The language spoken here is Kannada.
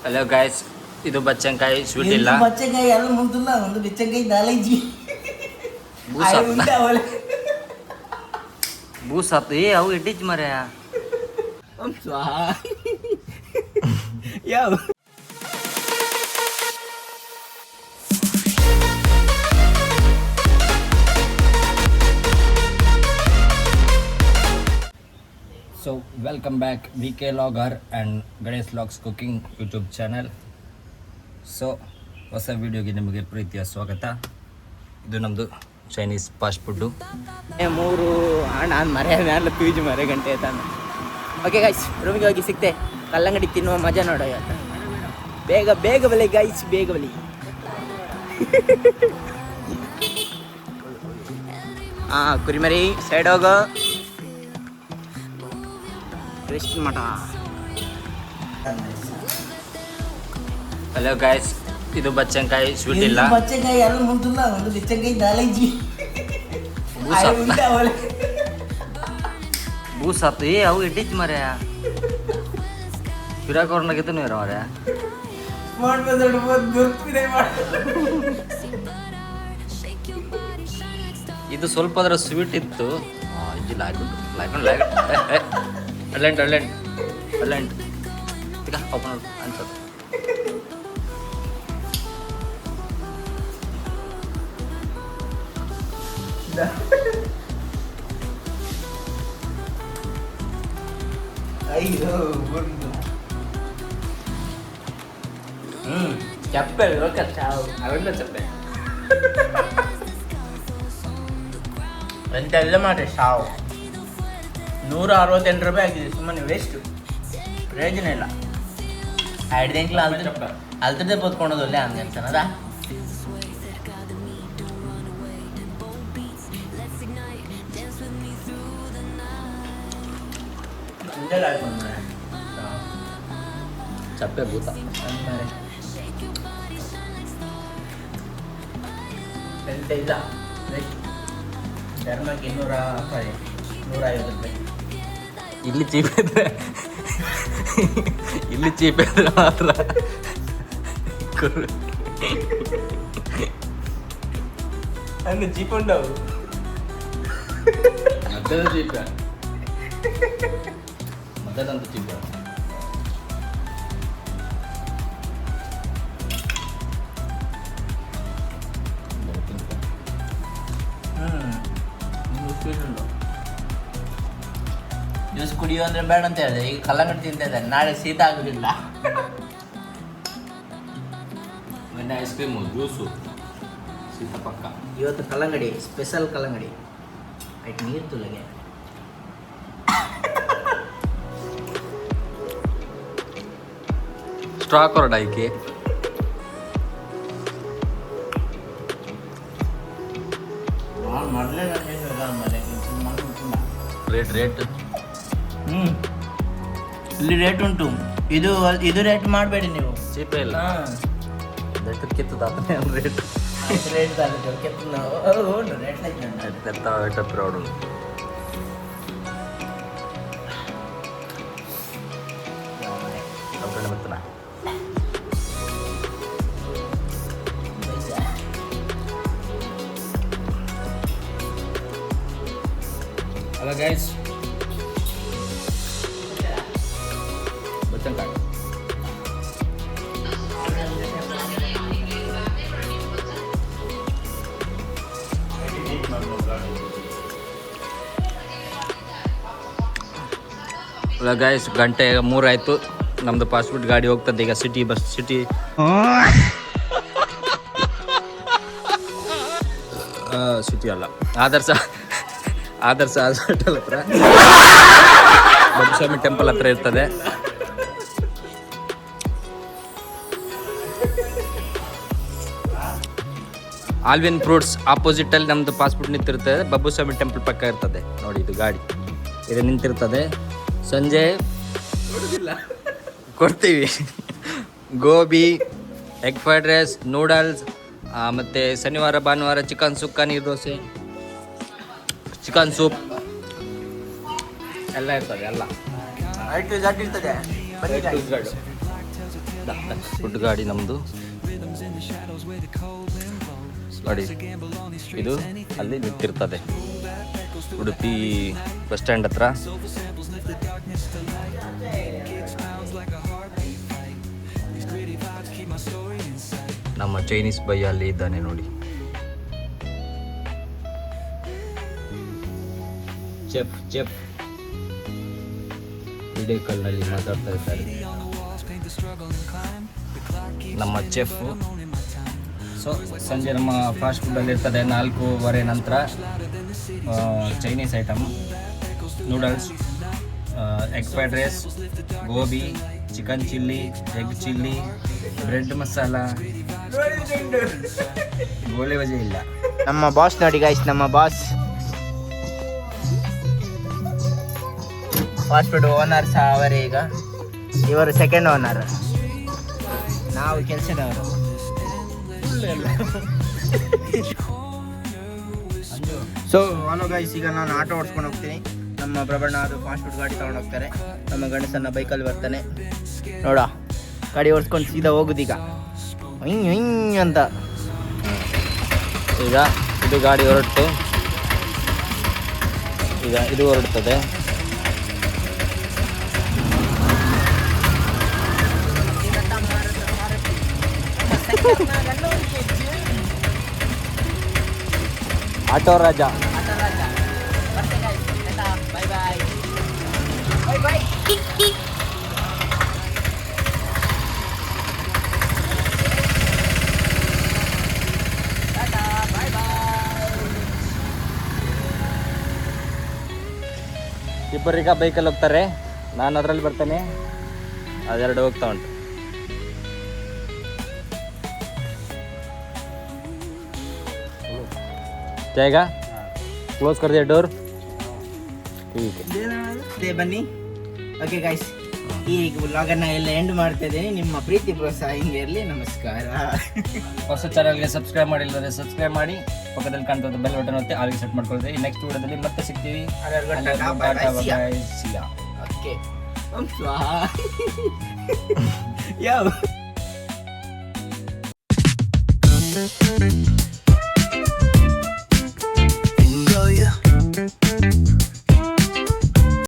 ಹಲೋ ಗಾಯ್ಸ್, ಇದು ಬಚ್ಚಂಕಾಯಿ ಸ್ವೀಟ್ ಇಲ್ಲ. ಬಚ್ಚಂಕಾಯಿ ಎಲ್ಲ ಮುಂದಿಲ್ಲ, ಒಂದು ಬೆಚ್ಚಂಕಾಯಿ ದಾಲೇಜಿ ಬೂಸಾತ್ ಏ ಅವು ಇಟ್ಟಿಜ್ ಮರೆ ಯಾವ so welcome back VK Logger and Ganesh logs cooking YouTube channel. So ಹೊಸ ವಿಡಿಯೋಗೆ ನಿಮಗೆ ಪ್ರೀತಿಯ ಸ್ವಾಗತ. ಇದು ನಮ್ಮದು ಚೈನೀಸ್ ಫಾಸ್ಟ್ ಫುಡ್ಡು. ಮೂರು ನಾನು ಮರೆ ಮ್ಯಾಲ ಪೀಜ್ ಮರೆ ಗಂಟೆ ತಾನೆ. ಓಕೆ ಗೈಸ್, ರೂಮಿಗೆ ಹೋಗಿ ಸಿಗ್ತೆ. ಕಲ್ಲಂಗಡಿ ತಿನ್ನುವ ಮಜಾ ನೋಡೋ ಇವತ್ತು. ಬೇಗ ಬೇಗ ಬಲಿ ಗೈಸ್, ಬೇಗ ಬಲಿ. ಹಾಂ ಕುರಿಮರಿ ಸೈಡ್ ಹೋಗೋ. ರೆಸ್ಟ್ ಮಠ. ಹಲೋ ಗಾಯ್ಸ್, ಇದು ಬಚ್ಚಂಕಾಯಿ ಸ್ವೀಟ್ ಇಲ್ಲ. ಬಚ್ಚಂಕಾಯಿ ಎಲ್ಲ ಮುಂದಿಲ್ಲ, ಒಂದು ಬೆಚ್ಚಂಕಾಯಿ ದಾಲೇಜಿ ಬೂಸಾತ್ ಏ ಅವು ಇಟ್ಟಿಜ್ ಮರೆ ಪಿರಾಕೋರ್ನಾಗಿತ್ತು ನೀರ ಮರೆ ಇದು ಸ್ವಲ್ಪ ಅದರ ಸ್ವೀಟ್ ಇತ್ತು. ಇಜ್ಜಿಲ್ಲ ಅಲ್ಲೆಂಟ್ ಈಗ ಓಪನ್ ಅನ್ಸತ್ತು. ಚಪ್ಪೆ ಅವೆಲ್ಲ ಚಪ್ಪೆ ಎಂತೆಲ್ಲ ಮಾಡ್ರಿ. ಸಾವು 168 ರೂಪಾಯಿ ಆಗಿದೆ. ಸುಮ್ಮನೆ ವೇಸ್ಟು, ಪ್ರಯೋಜನ ಇಲ್ಲ. ಐಡ್ದಿಂಕ್ಲ ಅಲ್ತದೆ ಪೋತ್ಕೊಳೋದು ಒಳ್ಳೆ ಹಂಗೆ ಅನ್ಸನದ. ಚಪ್ಪೆ ಭೂತ ಎಂತ ಇಲ್ಲ. ಧರ್ಮಕ್ಕೆ 150 ರೂಪಾಯಿ. ಇಲ್ಲಿ ಚೀಪ್ ಇದ್ರೆ ಮಾತ್ರ ಅನ್ನು ಚೀಪ್ ಉಂಡವು ಮದ್ದದ ಚೀಪ ಮದ್ದದಂತ ಚೀಪ. ಜ್ಯೂಸ್ ಕುಡಿಯೋ ಅಂದ್ರೆ ಬೇಡ ಅಂತ ಹೇಳಿದೆ. ಈಗ ಕಲ್ಲಂಗಡಿ ತಿಂತ ಇದ್ದಾನೆ, ನಾಳೆ ಶೀತ ಆಗುದಿಲ್ಲ. ಮೊನ್ನೆ ಐಸ್ ಕ್ರೀಮು ಜ್ಯೂಸು ಶೀತ ಪಕ್ಕ. ಇವತ್ತು ಕಲ್ಲಂಗಡಿ ಸ್ಪೆಷಲ್ ಕಲ್ಲಂಗಡಿ. ಆಯ್ತು ನೀರು ತುಲಗೆ ಸ್ಟ್ರಾ ಕೊರಡಾಯ್ಕೆ ಮೊದಲೇ ರೇಟ್ ಇಲ್ಲಿ ರೇಟ್ ಉಂಟು. ಇದು ರೇಟ್ ಮಾಡಬೇಡಿ ನೀವು. ಚೀಪೇ ಇಲ್ಲ. ಕಿತ್ತದ ರೇಟ್ ರೇಟ್ ರೇಟ್ ಪ್ರೌಡ್ ಬರ್ತಾನ. ಹಲೋ ಗೈಸ್, ಬಚ್ಚಂಕಾಯಿ ಹಲೋ ಗೈಸ್, ಗಂಟೆ 3 ಆಯಿತು. ನಮ್ಮದು ಪಾಸ್ಪೋರ್ಟ್ ಗಾಡಿ ಹೋಗ್ತದೆ ಈಗ ಸಿಟಿ ಅಲ್ಲ, ಆದರ್ಶ ಹಾಸ್ಪಿಟಲ್ ಹತ್ರ ಬಬ್ಬಸ್ವಾಮಿ ಟೆಂಪಲ್ ಹತ್ರ ಇರ್ತದೆ. ಆಲ್ವಿನ್ ಫ್ರೂಟ್ಸ್ ಆಪೋಸಿಟಲ್ಲಿ ನಮ್ಮದು ಪಾಸ್ಪೋರ್ಟ್ ನಿಂತಿರ್ತದೆ. ಬಬ್ಬಸ್ವಾಮಿ ಟೆಂಪಲ್ ಪಕ್ಕ ಇರ್ತದೆ ನೋಡಿ. ಇದು ಗಾಡಿ ಇದು ನಿಂತಿರ್ತದೆ. ಸಂಜೆ ಕೊಡ್ತೀವಿ gobi, egg fried rice, noodles, ಮತ್ತು ಶನಿವಾರ ಭಾನುವಾರ ಚಿಕನ್ ಸುಕ್ಕ, ನೀರು ದೋಸೆ, ಚಿಕನ್ ಸೂಪ್ ಎಲ್ಲ ಇರ್ತದೆ. ಎಲ್ಲ ಐಟು ಜಡ್ ಇರ್ತದೆ. ಬನ್ನಿ guys. ಫುಡ್ ಗಾಡಿ ನಮ್ಮದು ನೋಡಿ, ಇದು ಅಲ್ಲಿ ನಿಂತಿರ್ತದೆ ಉಡುಪಿ ಬಸ್ ಸ್ಟ್ಯಾಂಡ್ ಹತ್ರ. ನಮ್ಮ ಚೈನೀಸ್ ಬೈ ಅಲ್ಲಿ ಇದ್ದಾನೆ ನೋಡಿ, ಚೆಫ್ ವಿಡಿಯೋ ಕಾಲ್ನಲ್ಲಿ ಮಾತಾಡ್ತಾ ಇದ್ದಾರೆ ನಮ್ಮ ಚೆಫ್. ಸೊ ಸಂಜೆ ನಮ್ಮ ಫಾಸ್ಟ್ ಫುಡ್ಡಲ್ಲಿ ಇರ್ತದೆ 4:15 ನಂತರ Chinese item, noodles, egg fried rice, gobi, chicken chilli, egg chilli, bread masala, goli baje ಇಲ್ಲ. ನಮ್ಮ ಬಾಸ್ ನೋಡಿ ಗೈಸ್, ನಮ್ಮ ಬಾಸ್ ಫಾಸ್ಟ್ ಫುಡ್ ಓನರ್ ಸಹ ಅವರೇ. ಈಗ ಇವರು ಸೆಕೆಂಡ್ ಓನರ್, ನಾವು ಕೆಲಸದವರು. ಸೊ ಹಲೋ ಗೈಸ್, ಈಗ ನಾನು ಆಟೋ ಓಡಿಸ್ಕೊಂಡು ಹೋಗ್ತೀನಿ. ನಮ್ಮ ಪ್ರಬಣ್ಣ ಅದು ಫಾಸ್ಟ್ ಫುಡ್ ಗಾಡಿ ತೊಗೊಂಡು ಹೋಗ್ತಾರೆ. ನಮ್ಮ ಗಣಸನ್ನ ಬೈಕಲ್ಲಿ ಬರ್ತಾನೆ ನೋಡ, ಗಾಡಿ ಓಡಿಸ್ಕೊಂಡು ಸೀದಾ ಹೋಗುದೀಗ ಹಿಂಗ್ ಹಿಂಗ್ ಅಂತ. ಈಗ ಇದು ಗಾಡಿ ಹೊರಟು, ಈಗ ಇದು ಹೊರಡ್ತದೆ. ಆಟೋ ರಾಜ. ಇಬ್ಬರೀಗ ಬೈಕಲ್ಲಿ ಹೋಗ್ತಾರೆ, ನಾನು ಅದರಲ್ಲಿ ಬರ್ತೇನೆ, ಅದೆರಡು ಹೋಗ್ತಾ ಉಂಟು. ಜಾಗ ಕ್ಲೋಸ್ कर दिया डोर, ठीक है. ಬನ್ನಿ. ಓಕೆ ಗೈಸ್, ಈ ವ್ಲಾಗನ್ನ ಎಲ್ಲ ಎಂಡ್ ಮಾಡ್ತಾ ಇದ್ದೀನಿ. ನಿಮ್ಮ ಪ್ರೀತಿ ಪ್ರೋತ್ಸಾಹ ಹಿಂಗೆ ಇರಲಿ. ನಮಸ್ಕಾರ. ಹೊಸ ಚಾನಲ್ಗೆ ಸಬ್ಸ್ಕ್ರೈಬ್ ಮಾಡಿಲ್ಲದೆ ಸಬ್ಸ್ಕ್ರೈಬ್ ಮಾಡಿ, ಪಕ್ಕದಲ್ಲಿ ಕಾಣ್ತದೆ ಬೆಲ್ ಬಟನ್ ಒತ್ತಿ ಆಲ್ಗೆ ಸೆಟ್ ಮಾಡ್ಕೊಳ್ತೀವಿ. ನೆಕ್ಸ್ಟ್ ವಿಡಿಯೋದಲ್ಲಿ ಮತ್ತೆ ಸಿಗ್ತೀವಿ. ಓಕೆ ಯಾವ